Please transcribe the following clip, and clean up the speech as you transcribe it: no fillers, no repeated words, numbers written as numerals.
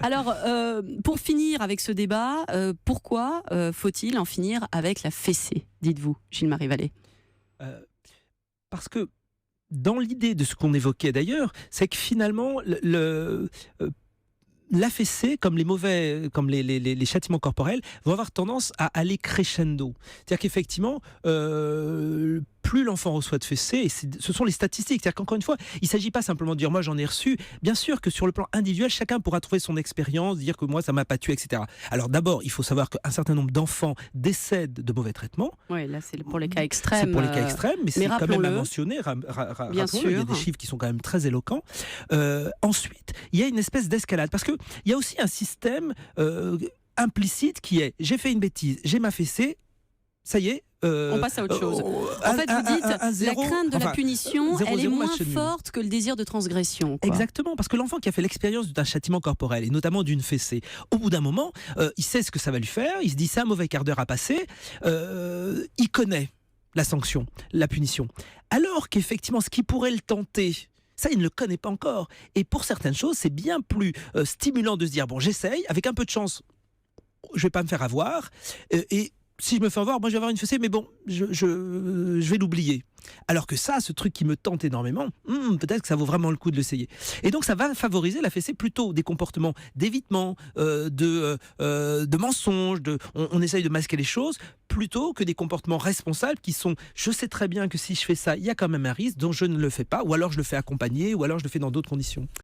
Alors, pour finir avec ce débat, pourquoi faut-il en finir avec la fessée, dites-vous, Gilles-Marie Vallée? Parce que dans l'idée de ce qu'on évoquait d'ailleurs, c'est que finalement, la fessée, comme les châtiments corporels, vont avoir tendance à aller crescendo. C'est-à-dire qu'effectivement, plus l'enfant reçoit de fessées, et ce sont les statistiques. C'est-à-dire qu'encore une fois, il ne s'agit pas simplement de dire « moi j'en ai reçu ». Bien sûr que sur le plan individuel, chacun pourra trouver son expérience, dire que moi ça ne m'a pas tué, etc. Alors d'abord, il faut savoir qu'un certain nombre d'enfants décèdent de mauvais traitements. Oui, là c'est pour les cas extrêmes. C'est pour les cas extrêmes, mais c'est quand même à mentionner. Bien sûr. Il y a des chiffres qui sont quand même très éloquents. Ensuite, il y a une espèce d'escalade, parce qu'il y a aussi un système implicite qui est « j'ai fait une bêtise, j'ai ma fessée, ça y est ». On passe à autre chose. En fait, vous dites la crainte de la punition, elle est moins forte que le désir de transgression. Quoi. Exactement, parce que l'enfant qui a fait l'expérience d'un châtiment corporel, et notamment d'une fessée, au bout d'un moment, il sait ce que ça va lui faire, il se dit c'est un mauvais quart d'heure à passer, il connaît la sanction, la punition. Alors qu'effectivement, ce qui pourrait le tenter, ça, il ne le connaît pas encore. Et pour certaines choses, c'est bien plus stimulant de se dire, bon, j'essaye, avec un peu de chance, je ne vais pas me faire avoir, et si je me fais avoir, moi je vais avoir une fessée, mais bon, je vais l'oublier. Alors que ça, ce truc qui me tente énormément, peut-être que ça vaut vraiment le coup de l'essayer. Et donc ça va favoriser la fessée plutôt des comportements d'évitement, de mensonges, on essaye de masquer les choses, plutôt que des comportements responsables qui sont, je sais très bien que si je fais ça, il y a quand même un risque, donc je ne le fais pas, ou alors je le fais accompagner, ou alors je le fais dans d'autres conditions.